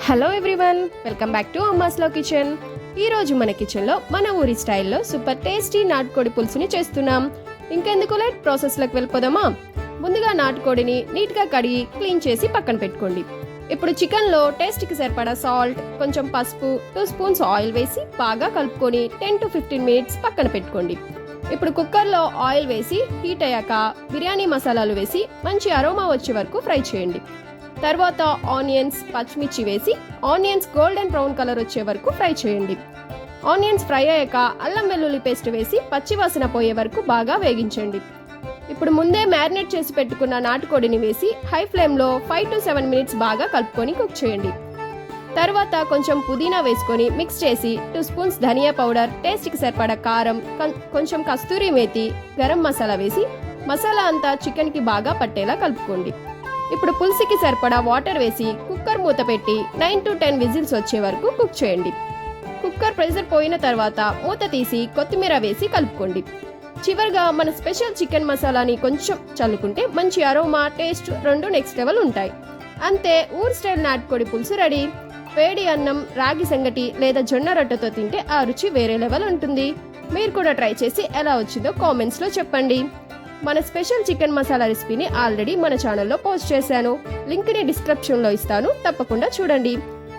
Hello everyone, welcome back to అమ్మాస్లో kitchen. ఈరోజు మన కిచెన్లో మన ఊరి స్టైల్లో సూపర్ టేస్టీ నాటుకోడి పులుసుని చేస్తున్నాం. ఇంకెందుకు లేట్, ప్రాసెస్లోకి వెళ్ళిపోదామా? ముందుగా నాటుకోడిని నీట్గా కడిగి క్లీన్ చేసి పక్కన పెట్టుకోండి. ఇప్పుడు చికెన్లో టేస్ట్కి సరిపడా సాల్ట్, కొంచెం పసుపు, 2 స్పూన్స్ ఆయిల్ వేసి బాగా కలుపుకొని 10 to 15 మినిట్స్ పక్కన పెట్టుకోండి. ఇప్పుడు కుక్కర్లో ఆయిల్ వేసి హీట్ అయ్యాక బిర్యానీ మసాలాలు వేసి మంచి అరోమా వచ్చే వరకు ఫ్రై చేయండి. తర్వాత ఆనియన్స్, పచ్చిమిర్చి వేసి ఆనియన్స్ గోల్డెన్ బ్రౌన్ కలర్ వచ్చే వరకు ఫ్రై చేయండి. ఆనియన్స్ ఫ్రై అయ్యాక అల్లం వెల్లుల్లి పేస్ట్ వేసి పచ్చివాసన పోయే వరకు బాగా వేగించండి. ఇప్పుడు ముందే మ్యారినేట్ చేసి పెట్టుకున్న నాటుకోడిని వేసి హై ఫ్లేమ్లో 5 to 7 మినిట్స్ బాగా కలుపుకొని కుక్ చేయండి. తర్వాత కొంచెం పుదీనా వేసుకొని మిక్స్ చేసి 2 స్పూన్స్ ధనియా పౌడర్, టేస్ట్కి సరిపడా కారం, కొంచెం కస్తూరి మేతి, గరం మసాలా వేసి మసాలా అంతా చికెన్కి బాగా పట్టేలా కలుపుకోండి. ఇప్పుడు పులుసుకి సరిపడా వాటర్ వేసి కుక్కర్ మూత పెట్టి 9 to 10 విజిల్స్ వచ్చే వరకు కుక్ చేయండి. కుక్కర్ ప్రెషర్ పోయిన తర్వాత మూత తీసి కొత్తిమీర వేసి కలుపుకోండి. చివరిగా మన స్పెషల్ చికెన్ మసాలాని కొంచెం చల్లుకుంటే మంచి అరోమా, టేస్ట్ రెండు నెక్స్ట్ లెవెల్ ఉంటాయి. అంతే, ఊర్ స్టైల్ నాటుకోడి పులుసు రెడీ. వేడి అన్నం, రాగి సంగటి లేదా జొన్న రొట్టెతో తింటే ఆ రుచి వేరే లెవెల్ ఉంటుంది. మీరు కూడా ట్రై చేసి ఎలా వచ్చిందో కామెంట్స్లో చెప్పండి. మన స్పెషల్ చికెన్ మసాలా రెసిపీని ఆల్రెడీ మన ఛానల్లో పోస్ట్ చేశాను. లింక్ని డిస్క్రిప్షన్లో ఇస్తాను, తప్పకుండా చూడండి.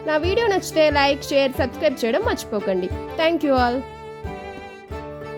నా వీడియో నచ్చితే లైక్, షేర్, సబ్స్క్రైబ్ చేయడం మర్చిపోకండి. Thank you all.